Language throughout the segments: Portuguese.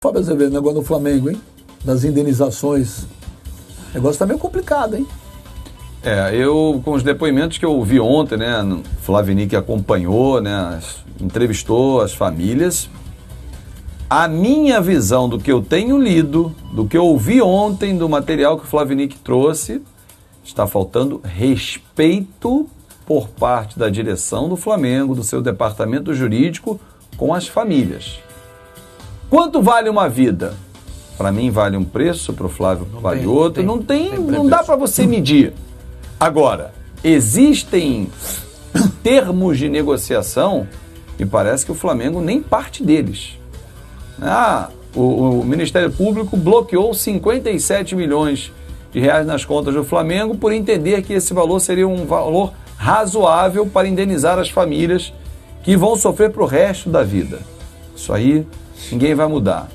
Fábio Azevedo, negócio no Flamengo, hein? Das indenizações. O negócio tá meio complicado, hein? Eu, com os depoimentos que eu ouvi ontem, né, o Flavinic acompanhou, né, entrevistou as famílias, a minha visão do que eu tenho lido, do que eu ouvi ontem, do material que o Flavinic trouxe, está faltando respeito por parte da direção do Flamengo, do seu departamento jurídico, com as famílias. Quanto vale uma vida? Para mim vale um preço, para o Flávio vale outro. Não dá para você medir. Agora, existem termos de negociação e parece que o Flamengo nem parte deles. O Ministério Público bloqueou 57 milhões de reais nas contas do Flamengo por entender que esse valor seria um valor razoável para indenizar as famílias que vão sofrer para o resto da vida. Isso aí ninguém vai mudar.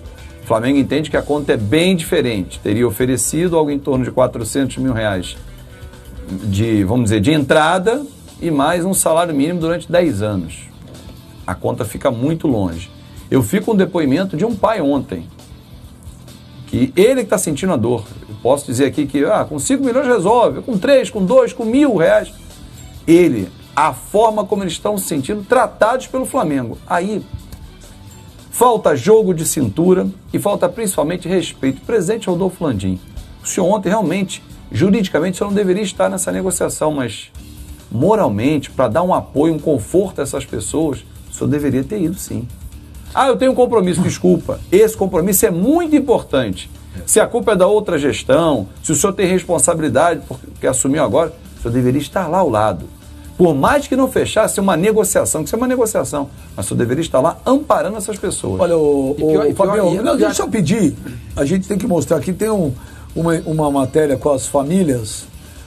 O Flamengo entende que a conta é bem diferente. Teria oferecido algo em torno de 400 mil reais de entrada e mais um salário mínimo durante 10 anos. A conta fica muito longe. Eu fico com um depoimento de um pai ontem, que ele que está sentindo a dor. Eu posso dizer aqui que com 5 milhões resolve, com 3, com 2, com 1.000 reais. A forma como eles estão se sentindo tratados pelo Flamengo. Aí falta jogo de cintura e falta principalmente respeito. Presidente Rodolfo Landim, o senhor ontem realmente, juridicamente, o senhor não deveria estar nessa negociação, mas moralmente, para dar um apoio, um conforto a essas pessoas, o senhor deveria ter ido sim. Eu tenho um compromisso, desculpa. Esse compromisso é muito importante. Se a culpa é da outra gestão, se o senhor tem responsabilidade porque assumiu agora, o senhor deveria estar lá ao lado. Por mais que não fechasse uma negociação, que isso é uma negociação, mas o senhor deveria estar lá amparando essas pessoas. Olha, Fabio, deixa eu pedir, a gente tem que mostrar aqui, tem uma matéria com as famílias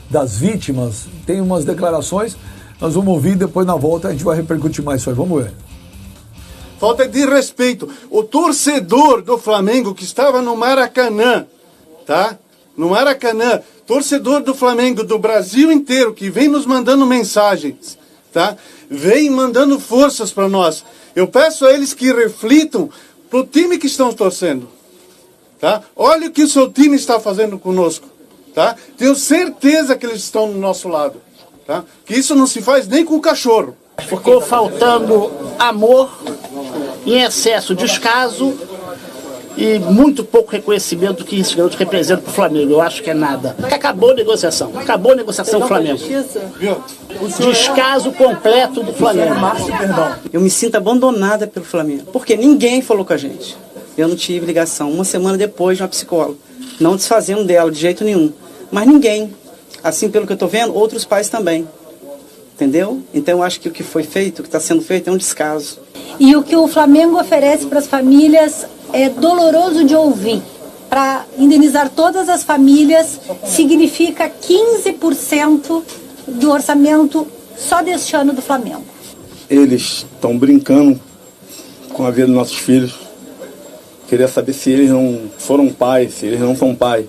das vítimas, tem umas declarações, nós vamos ouvir, depois na volta a gente vai repercutir mais isso aí, vamos ver. Falta de respeito. O torcedor do Flamengo que estava no Maracanã, tá? No Maracanã, torcedor do Flamengo do Brasil inteiro que vem nos mandando mensagens, tá? Vem mandando forças para nós. Eu peço a eles que reflitam pro time que estão torcendo, tá? Olha o que o seu time está fazendo conosco, tá? Tenho certeza que eles estão do nosso lado, tá? Que isso não se faz nem com o cachorro. Ficou faltando amor, em excesso descaso e muito pouco reconhecimento que esse garoto representa para o Flamengo. Eu acho que é nada. Acabou a negociação do Flamengo. Descaso completo do Flamengo. Eu me sinto abandonada pelo Flamengo, porque ninguém falou com a gente. Eu não tive ligação. Uma semana depois de uma psicóloga, não desfazendo dela de jeito nenhum. Mas ninguém. Assim, pelo que eu estou vendo, outros pais também. Entendeu? Então eu acho que o que foi feito, o que está sendo feito é um descaso. E o que o Flamengo oferece para as famílias é doloroso de ouvir. Para indenizar todas as famílias, significa 15% do orçamento só deste ano do Flamengo. Eles estão brincando com a vida dos nossos filhos. Queria saber se eles não foram pais, se eles não são pais.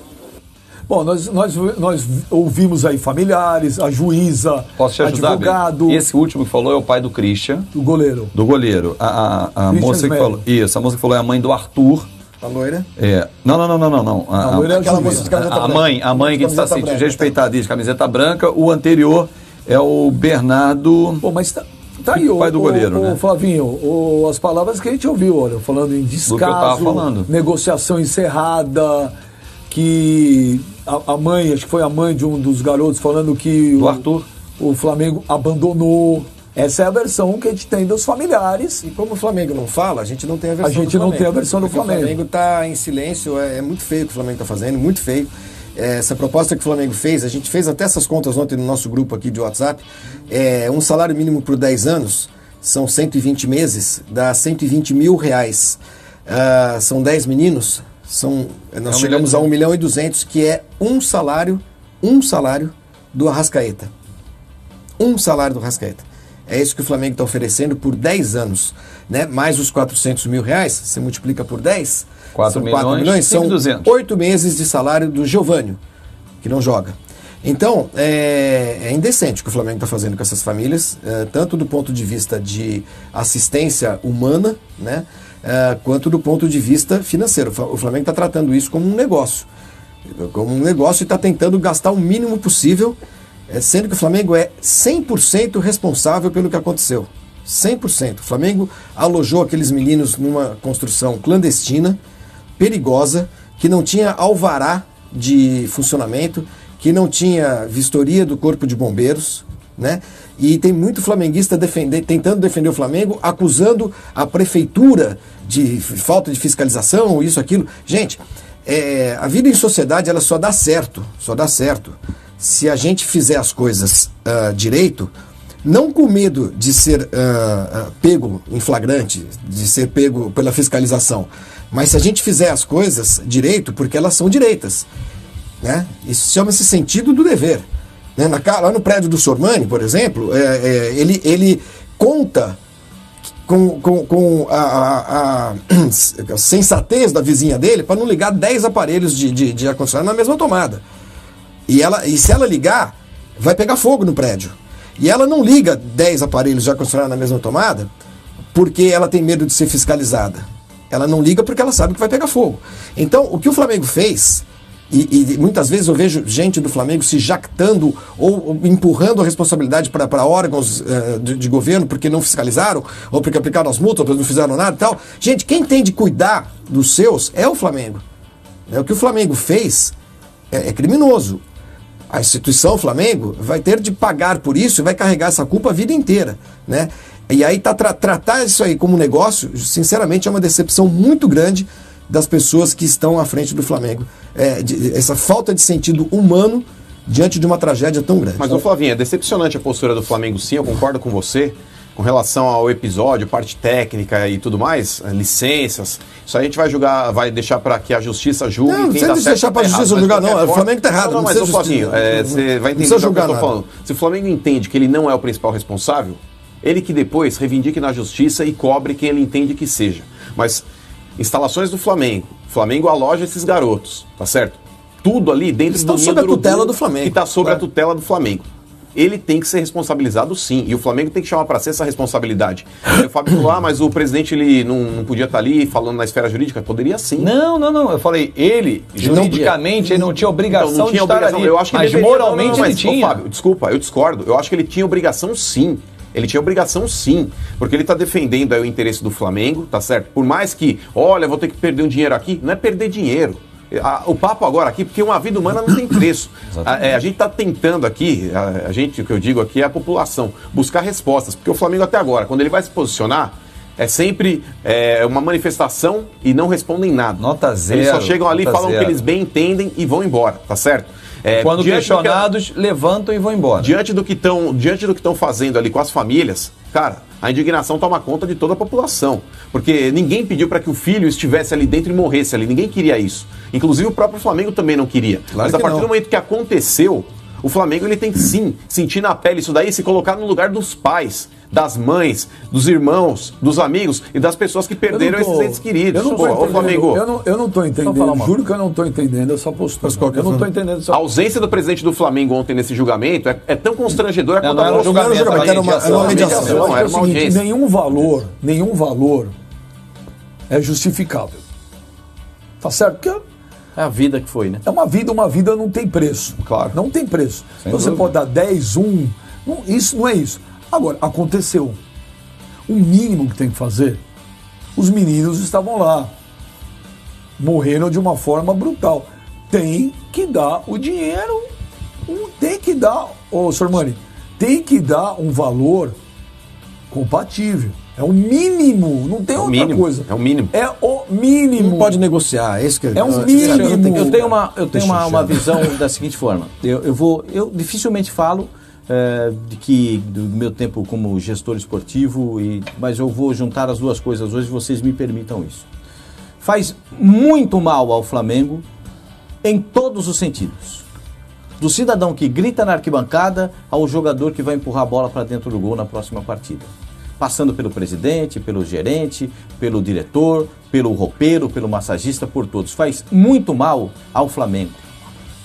Bom, nós ouvimos aí familiares, a juíza, posso te ajudar, advogado. Bem? Esse último que falou é o pai do Christian. Do goleiro. Do goleiro. A moça que falou. Isso, a moça que falou é a mãe do Arthur. A loira? Não. A loira é aquela moça de camiseta branca. A mãe que está sentindo desrespeitada de camiseta branca. O anterior é o Bernardo. Pô, mas tá aí o pai do goleiro, né? Flavinho, as palavras que a gente ouviu, olha, falando em descaso, do que eu tava falando. Negociação encerrada, que a mãe, acho que foi a mãe de um dos garotos falando que do Arthur, o Flamengo abandonou. Essa é a versão que a gente tem dos familiares. E como o Flamengo não fala, a gente não tem a versão do Flamengo. A gente não tem a versão do Flamengo. O Flamengo está em silêncio, é muito feio o que o Flamengo está fazendo, muito feio. Essa proposta que o Flamengo fez, a gente fez até essas contas ontem no nosso grupo aqui de WhatsApp, um salário mínimo por 10 anos, são 120 meses, dá 120 mil reais. São 10 meninos, nós chegamos a 1.200.000, que é um salário do Arrascaeta. Um salário do Arrascaeta. É isso que o Flamengo está oferecendo por 10 anos, né? Mais os 400 mil reais, você multiplica por 10, 4 milhões, são 200. 8 meses de salário do Giovânio, que não joga. Então, é indecente o que o Flamengo está fazendo com essas famílias, tanto do ponto de vista de assistência humana, né? quanto do ponto de vista financeiro. O Flamengo está tratando isso como um negócio. E está tentando gastar o mínimo possível, sendo que o Flamengo é 100% responsável pelo que aconteceu. 100%. O Flamengo alojou aqueles meninos numa construção clandestina, perigosa, que não tinha alvará de funcionamento, que não tinha vistoria do Corpo de Bombeiros, né? E tem muito flamenguista tentando defender o Flamengo, acusando a prefeitura de falta de fiscalização, isso, aquilo. Gente, a vida em sociedade ela só dá certo se a gente fizer as coisas direito, não com medo de ser pego em flagrante, de ser pego pela fiscalização, mas se a gente fizer as coisas direito, porque elas são direitas, né? Isso chama-se sentido do dever. Né? Lá no prédio do Sormani, por exemplo, ele conta com a sensatez da vizinha dele para não ligar 10 aparelhos de ar-condicionado na mesma tomada. E se ela ligar, vai pegar fogo no prédio. E ela não liga 10 aparelhos de ar-condicionado na mesma tomada porque ela tem medo de ser fiscalizada. Ela não liga porque ela sabe que vai pegar fogo. Então, o que o Flamengo fez, e muitas vezes eu vejo gente do Flamengo se jactando ou empurrando a responsabilidade para órgãos de governo porque não fiscalizaram, ou porque aplicaram as multas, porque não fizeram nada e tal. Gente, quem tem de cuidar dos seus é o Flamengo. O que o Flamengo fez é criminoso. A instituição Flamengo vai ter de pagar por isso e vai carregar essa culpa a vida inteira, né? E aí tratar isso aí como negócio, sinceramente, é uma decepção muito grande das pessoas que estão à frente do Flamengo. Essa falta de sentido humano diante de uma tragédia tão grande. Mas, ô Flavinho, é decepcionante a postura do Flamengo, sim, eu concordo com você, com relação ao episódio, parte técnica e tudo mais, licenças. Isso aí a gente vai julgar, vai deixar para que a justiça julgue. Não, quem não tá precisa deixar para a justiça julgar, não. O Flamengo está errado. Não, mas o Flavinho, você vai entender o que eu estou falando. Se o Flamengo entende que ele não é o principal responsável, ele que depois reivindique na justiça e cobre quem ele entende que seja. Mas instalações do Flamengo, o Flamengo aloja esses garotos, tá certo? Tudo ali dentro estão sob a tutela do Flamengo. Que está sob a tutela do Flamengo. Ele tem que ser responsabilizado, sim. E o Flamengo tem que chamar para si essa responsabilidade. Aí o Fábio falou, mas o presidente ele não podia estar ali falando na esfera jurídica. Poderia sim. Não. Eu falei, ele, juridicamente, ele não tinha obrigação então, não tinha de estar ali. Eu acho que mas deveria, moralmente ele tinha. Ô, Fábio, desculpa, eu discordo. Eu acho que ele tinha obrigação, sim. Ele tinha obrigação, sim. Porque ele está defendendo aí o interesse do Flamengo, tá certo? Por mais que, olha, vou ter que perder um dinheiro aqui. Não é perder dinheiro. O papo agora aqui, porque uma vida humana não tem preço. A gente está tentando aqui, o que eu digo aqui é a população, buscar respostas. Porque o Flamengo até agora, quando ele vai se posicionar, é sempre uma manifestação e não respondem nada. Nota zero. Eles só chegam ali, falam zero. que eles bem entendem e vão embora, tá certo? Quando questionados, levantam e vão embora. Diante do que estão fazendo ali com as famílias, cara, a indignação toma conta de toda a população. Porque ninguém pediu para que o filho estivesse ali dentro e morresse ali. Ninguém queria isso. Inclusive o próprio Flamengo também não queria. Claro. Mas a partir do momento que aconteceu, o Flamengo ele tem que sim sentir na pele isso daí e se colocar no lugar dos pais, das mães, dos irmãos, dos amigos e das pessoas que perderam esses entes queridos. Flamengo. Eu não estou entendendo, juro que eu não estou entendendo essa postura. Eu não estou entendendo essa postura. A ausência do presidente do Flamengo ontem nesse julgamento é tão constrangedora quanto a julgamento. Era uma mediação. Era uma audiência. Nenhum valor é justificável. Tá certo? Porque é a vida que foi, né? É uma vida não tem preço. Claro. Não tem preço. Sem então dúvida. Você pode dar 10, 1. Isso não é isso. Agora, aconteceu. O mínimo que tem que fazer, os meninos estavam lá. Morreram de uma forma brutal. Tem que dar o dinheiro. Tem que dar, Sormani, tem que dar um valor compatível. É o mínimo, não tem outra coisa. É o mínimo. É o mínimo. Não pode negociar, é isso que é um mínimo. Eu tenho uma visão da seguinte forma. Eu dificilmente falo do meu tempo como gestor esportivo, mas eu vou juntar as duas coisas hoje, vocês me permitam isso. Faz muito mal ao Flamengo em todos os sentidos. Do cidadão que grita na arquibancada ao jogador que vai empurrar a bola para dentro do gol na próxima partida. Passando pelo presidente, pelo gerente, pelo diretor, pelo roupeiro, pelo massagista, por todos. Faz muito mal ao Flamengo.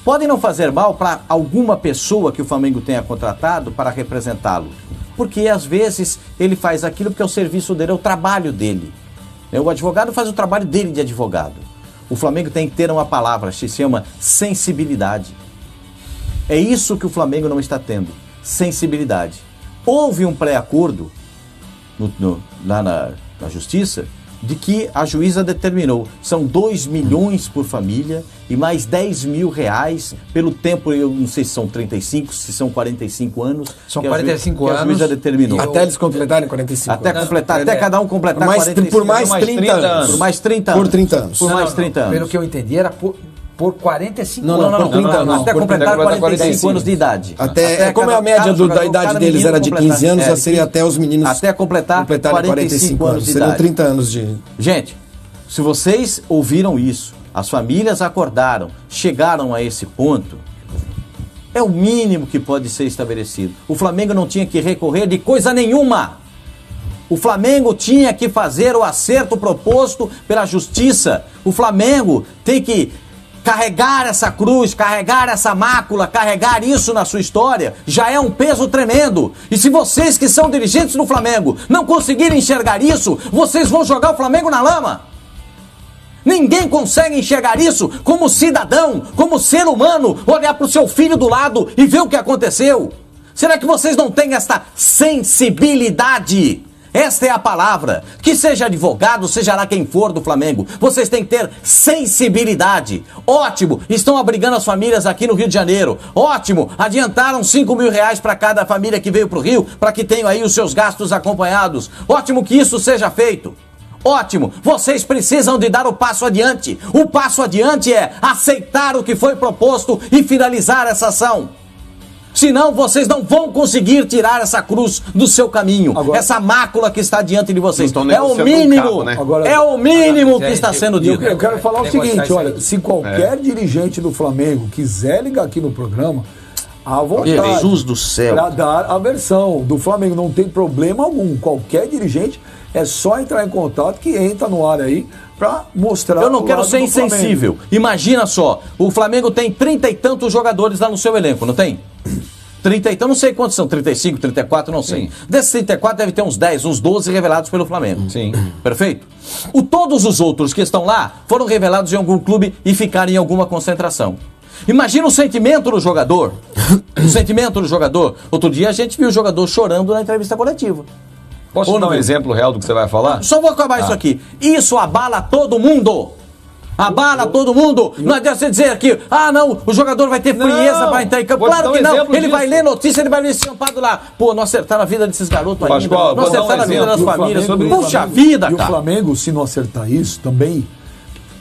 Podem não fazer mal para alguma pessoa que o Flamengo tenha contratado para representá-lo. Porque às vezes ele faz aquilo porque é o serviço dele, é o trabalho dele. O advogado faz o trabalho dele de advogado. O Flamengo tem que ter uma palavra, se chama sensibilidade. É isso que o Flamengo não está tendo, sensibilidade. Houve um pré-acordo lá na Justiça de que a juíza determinou, são 2 milhões por família e mais 10 mil reais pelo tempo, eu não sei se são 35, se são 45 anos. São 45 anos. Que a juíza determinou. Até eles completarem 45 até anos. completar, até cada um completar 45 por mais 30 anos. Por mais 30 anos. Por 30 anos. Por mais 30 anos. Pelo que eu entendi, era por 45 Não, anos. por 30 anos. Até completar 45 anos de idade. Até como a média da idade deles era de 15 anos, já seria até os meninos até completarem 45 anos de idade. Seriam 30 anos de... Gente, se vocês ouviram isso, as famílias acordaram, chegaram a esse ponto, é o mínimo que pode ser estabelecido. O Flamengo não tinha que recorrer de coisa nenhuma. O Flamengo tinha que fazer o acerto proposto pela Justiça. O Flamengo tem que carregar essa cruz, carregar essa mácula, carregar isso na sua história, já é um peso tremendo. E se vocês que são dirigentes do Flamengo não conseguirem enxergar isso, vocês vão jogar o Flamengo na lama. Ninguém consegue enxergar isso como cidadão, como ser humano, olhar para o seu filho do lado e ver o que aconteceu. Será que vocês não têm esta sensibilidade? Esta é a palavra. Que seja advogado, seja lá quem for do Flamengo, vocês têm que ter sensibilidade. Ótimo, estão abrigando as famílias aqui no Rio de Janeiro. Ótimo, adiantaram 5 mil reais para cada família que veio para o Rio, para que tenham aí os seus gastos acompanhados. Ótimo que isso seja feito. Ótimo, vocês precisam de dar o passo adiante. O passo adiante é aceitar o que foi proposto e finalizar essa ação. Senão vocês não vão conseguir tirar essa cruz do seu caminho, essa mácula que está diante de vocês. É o mínimo, é o mínimo que está sendo dito. Eu quero falar o seguinte, olha, se qualquer dirigente do Flamengo quiser ligar aqui no programa, à vontade. Jesus do céu. Para dar a versão do Flamengo, não tem problema algum. Qualquer dirigente é só entrar em contato que entra no ar aí para mostrar. Eu não quero ser insensível. Imagina só, o Flamengo tem 30 e tantos jogadores lá no seu elenco, não tem? 30 e tantos, não sei quantos são, 35, 34, não sei. Sim. Desses 34 deve ter uns 10, uns 12 revelados pelo Flamengo. Sim. Perfeito? Todos os outros que estão lá foram revelados em algum clube e ficaram em alguma concentração. Imagina o sentimento do jogador. O sentimento do jogador. Outro dia a gente viu o jogador chorando na entrevista coletiva. Posso dar um exemplo real do que você vai falar? Só vou acabar isso aqui. Isso abala todo mundo. Abala todo mundo. Não adianta você dizer aqui, não, o jogador vai ter frieza para entrar em campo. Claro que não. Ele vai ler notícia, ele vai ver estampado lá. Pô, não acertaram a vida desses garotos ainda. Pascoal, não acertaram a vida das famílias. Puxa vida, cara. E o Flamengo, se não acertar isso também,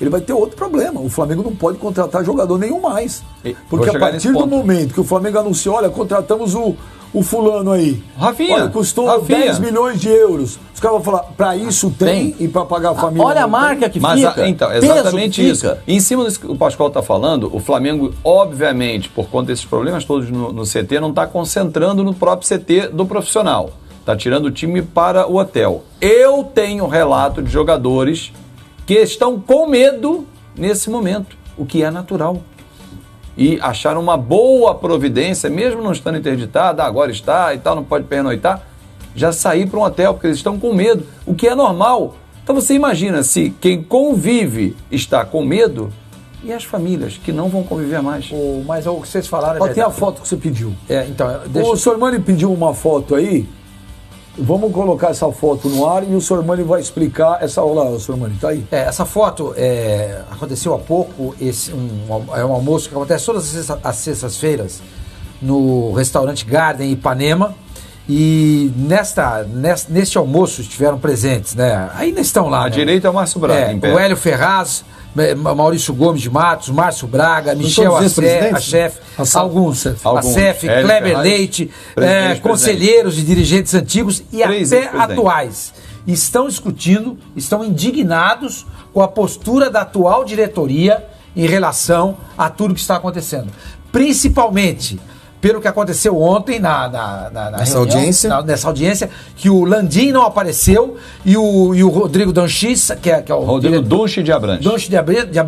ele vai ter outro problema. O Flamengo não pode contratar jogador nenhum mais. Porque a partir do momento que o Flamengo anunciou, olha, contratamos o fulano aí. Rafinha. Olha, custou 10 milhões de euros. Os caras vão falar, para isso tem e para pagar a família. Olha a marca que fica. Então, exatamente isso. E em cima disso que o Pascoal está falando, o Flamengo, obviamente, por conta desses problemas todos no CT, não está concentrando no próprio CT do profissional. Está tirando o time para o hotel. Eu tenho relato de jogadores que estão com medo nesse momento, o que é natural. E acharam uma boa providência, mesmo não estando interditado, agora está e tal, não pode pernoitar, já sair para um hotel, porque eles estão com medo, o que é normal. Então você imagina se quem convive está com medo e as famílias que não vão conviver mais. Mas o que vocês falaram... Tem a foto que você pediu. Deixa... O Sormani pediu uma foto aí. Vamos colocar essa foto no ar e o Sormani vai explicar essa... Olha lá, Sormani, tá aí. Essa foto aconteceu há pouco, é um almoço que acontece todas as sextas-feiras no restaurante Garden Ipanema, e neste almoço estiveram presentes, né? Ainda estão lá. À direita é o Márcio Braga, em pé. O Hélio Ferraz, Maurício Gomes de Matos, Márcio Braga, Michel a chefe, alguns, a chefe, Kleber Leite, conselheiros e dirigentes antigos e até atuais. Estão discutindo, estão indignados com a postura da atual diretoria em relação a tudo que está acontecendo. Principalmente pelo que aconteceu ontem nessa audiência. Nessa audiência, que o Landim não apareceu e o Rodrigo Donchis, que é o Rodrigo Donchi de Abrantes. Donchi de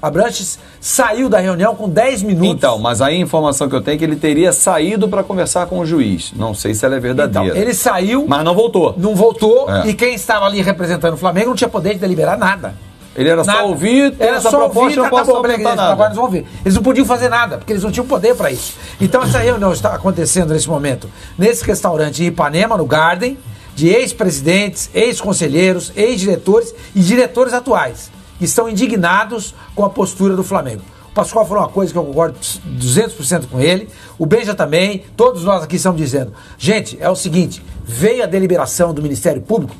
Abrantes saiu da reunião com 10 minutos. Então, mas aí a informação que eu tenho é que ele teria saído para conversar com o juiz. Não sei se ela é verdadeira. Então, ele saiu, mas não voltou. Não voltou, e quem estava ali representando o Flamengo não tinha poder de deliberar nada. Ele era só ouvir, era essa só proposta, ouvir, não posso comentar nada. Agora eles vão ouvir. Eles não podiam fazer nada, porque eles não tinham poder para isso. Então essa reunião está acontecendo nesse momento, nesse restaurante em Ipanema, no Garden, de ex-presidentes, ex-conselheiros, ex-diretores e diretores atuais, que estão indignados com a postura do Flamengo. O Pascoal falou uma coisa que eu concordo 200% com ele, o Benja também, todos nós aqui estamos dizendo. Gente, é o seguinte, veio a deliberação do Ministério Público,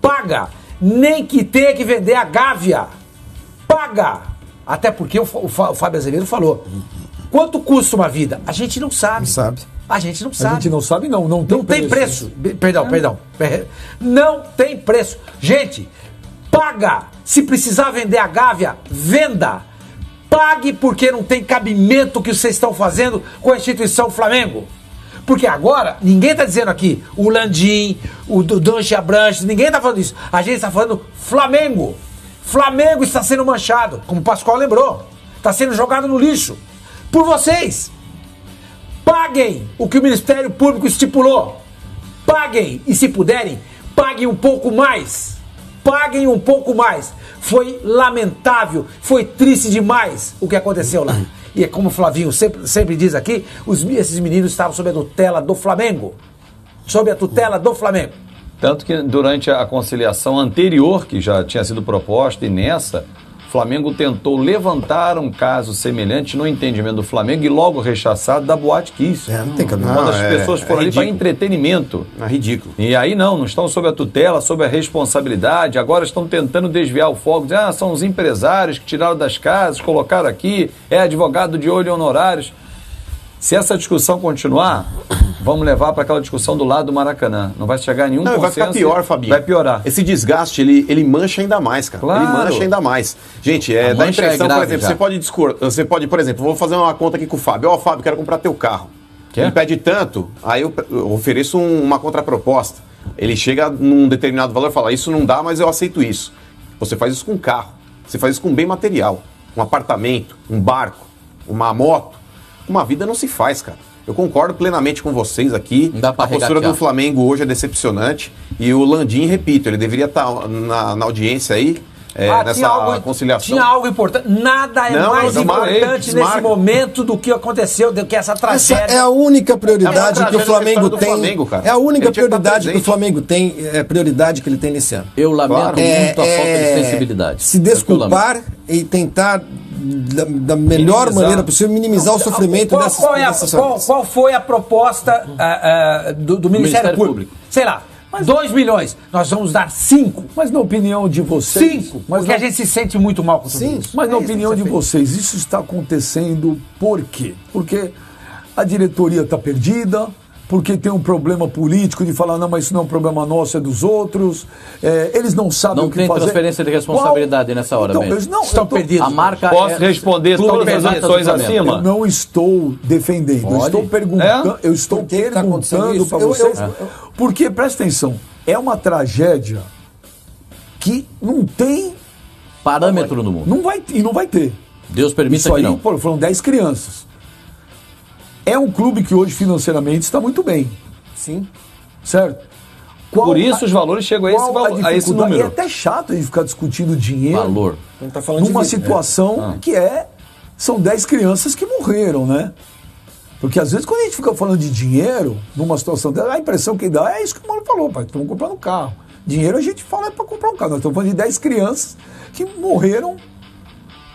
paga! Nem que tenha que vender a Gávea. Paga! Até porque o Fábio Azevedo falou. Quanto custa uma vida? A gente não sabe. Não sabe. A gente não sabe. A gente não sabe, não tem preço. Perdão. Não tem preço. Gente, paga! Se precisar vender a Gávea, venda! Pague porque não tem cabimento o que vocês estão fazendo com a instituição Flamengo. Porque agora, ninguém está dizendo aqui o Landim, o Donchi Abrantes, ninguém está falando isso. A gente está falando Flamengo. Flamengo está sendo manchado, como o Pascoal lembrou. Está sendo jogado no lixo. Por vocês. Paguem o que o Ministério Público estipulou. Paguem. E se puderem, paguem um pouco mais. Paguem um pouco mais. Foi lamentável, foi triste demais o que aconteceu lá. E é como o Flavinho sempre diz aqui, esses meninos estavam sob a tutela do Flamengo. Sob a tutela do Flamengo. Tanto que durante a conciliação anterior, que já tinha sido proposta, e nessa, o Flamengo tentou levantar um caso semelhante no entendimento do Flamengo e logo rechaçado da Boate Kiss. Não tem cabimento. Quando as pessoas foram ali para entretenimento. É ridículo. E aí não estão sob a tutela, sob a responsabilidade, agora estão tentando desviar o foco, dizendo, são os empresários que tiraram das casas, colocaram aqui, é advogado de olho e honorários. Se essa discussão continuar, vamos levar para aquela discussão do lado do Maracanã. Não vai chegar a nenhum consenso. Vai ficar pior, Fabinho. Vai piorar. Esse desgaste, ele mancha ainda mais, cara. Claro. Ele mancha ainda mais. Gente, dá a impressão, por exemplo, você pode, por exemplo, vou fazer uma conta aqui com o Fábio. Fábio, quero comprar teu carro. Ele pede tanto, aí eu ofereço uma contraproposta. Ele chega num determinado valor e fala, isso não dá, mas eu aceito isso. Você faz isso com um carro. Você faz isso com bem material. Um apartamento, um barco, uma moto. Uma vida não se faz, cara. Eu concordo plenamente com vocês aqui. A postura do Flamengo hoje é decepcionante. E o Landim, repito, ele deveria estar na audiência aí, nessa conciliação. Tinha algo importante. Nada é mais importante nesse momento do que aconteceu, do que essa tragédia. Essa é a única prioridade que o Flamengo tem. É a única prioridade que o Flamengo tem, prioridade que ele tem nesse ano. Eu lamento muito a falta de sensibilidade. Se desculpar e tentar da melhor maneira possível, minimizar o sofrimento dessas famílias. Qual foi a proposta do Ministério Público? Sei lá, 2 milhões. Nós vamos dar 5. Mas na opinião de vocês... 5, porque a gente se sente muito mal com tudo isso. Mas na opinião de vocês, isso está acontecendo por quê? Porque a diretoria está perdida, porque tem um problema político de falar, não, mas isso não é um problema nosso, é dos outros. Eles não sabem o que fazer. Não tem transferência de responsabilidade nessa hora, então, mesmo. Não, estão perdidos. A marca Posso responder todas as ações acima? Eu não estou defendendo, eu estou perguntando, perguntando para vocês. Porque, presta atenção, é uma tragédia que não tem parâmetro no mundo. Não vai ter. Deus permita que não. Foram 10 crianças. É um clube que hoje financeiramente está muito bem. Sim. Certo? Por isso os valores chegam a esse número. É até chato a gente ficar discutindo dinheiro. Valor. Tá falando numa situação que são 10 crianças que morreram, né? Porque às vezes quando a gente fica falando de dinheiro, numa situação dela, a impressão que dá é isso que o Mauro falou, pai, estamos comprando um carro. Dinheiro a gente fala para comprar um carro. Nós estamos falando de 10 crianças que morreram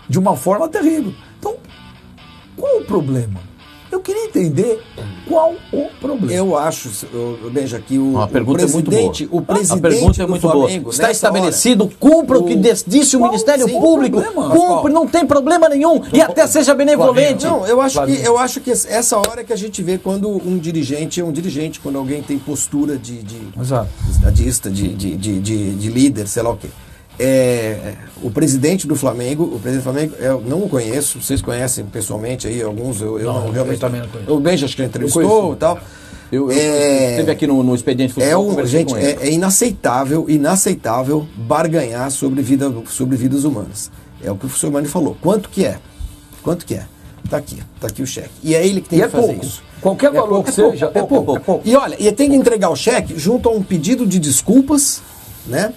de uma forma terrível. Então, qual o problema? Eu queria entender qual o problema. Eu acho, veja aqui, a pergunta é muito boa. O presidente a pergunta é muito boa. Está estabelecido, cumpra o que disse o Ministério Público, cumpre, não tem problema nenhum, e até seja benevolente. Não, eu acho que essa hora que a gente vê quando um dirigente é um dirigente, quando alguém tem postura de estadista, de líder, sei lá o quê. o presidente do Flamengo, eu não o conheço, vocês conhecem pessoalmente aí, alguns, eu não realmente. Eu também não conheço. O Benja acho que entrevistou e tal. Eu esteve aqui no Expediente Futebol. Gente, é inaceitável barganhar sobre vidas humanas. É o que o professor Mani falou. Quanto que é? Tá aqui o cheque. E é ele que tem que fazer isso. Qualquer valor que seja, é pouco. E olha, e tem que entregar o cheque junto a um pedido de desculpas, né?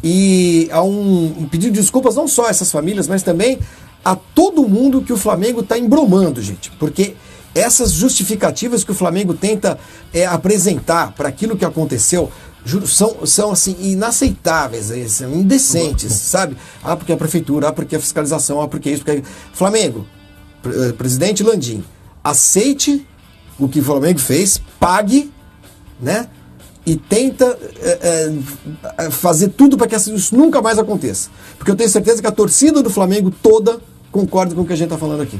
E a um pedido de desculpas não só a essas famílias, mas também a todo mundo que o Flamengo está embromando, gente. Porque essas justificativas que o Flamengo tenta apresentar para aquilo que aconteceu são assim, inaceitáveis, são indecentes, sabe? Porque a prefeitura, porque a fiscalização, porque isso, porque... Flamengo, presidente Landim, aceite o que o Flamengo fez, pague, né? E tenta fazer tudo para que isso nunca mais aconteça. Porque eu tenho certeza que a torcida do Flamengo toda concorda com o que a gente está falando aqui.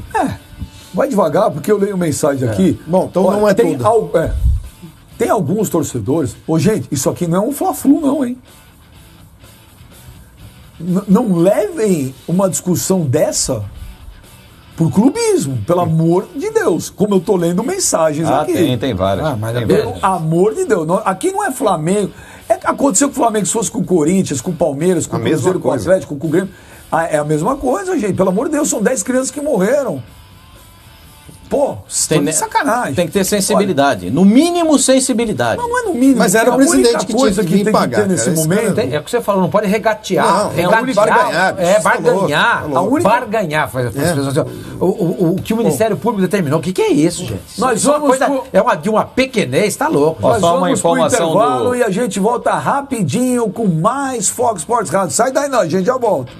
Vai devagar, porque eu leio mensagem aqui. Bom, então não é tudo. Tem alguns torcedores... gente, isso aqui não é um Fla-Flu não, hein? Não levem uma discussão dessa por clubismo, pelo amor de Deus. Como eu tô lendo mensagens aqui. Tem várias. Pelo amor de Deus. Aqui não é Flamengo. Aconteceu com o Flamengo, se fosse com o Corinthians, com o Palmeiras, com o Cruzeiro, com o Atlético, com o Grêmio. É a mesma coisa, gente. Pelo amor de Deus, são 10 crianças que morreram. Pô, de sacanagem. Tem que ter sensibilidade. No mínimo, sensibilidade. Não é no mínimo. Mas era o presidente que tinha que pagar. Ter nesse momento. É o que você falou, não pode regatear. Barganhar. Barganhar. Barganhar. O que o Ministério Público determinou. O que é isso, gente? Nós vamos de uma pequenez, tá louco. Nós vamos informação pro intervalo e a gente volta rapidinho com mais Fox Sports Rádio. Sai daí não, a gente já volta.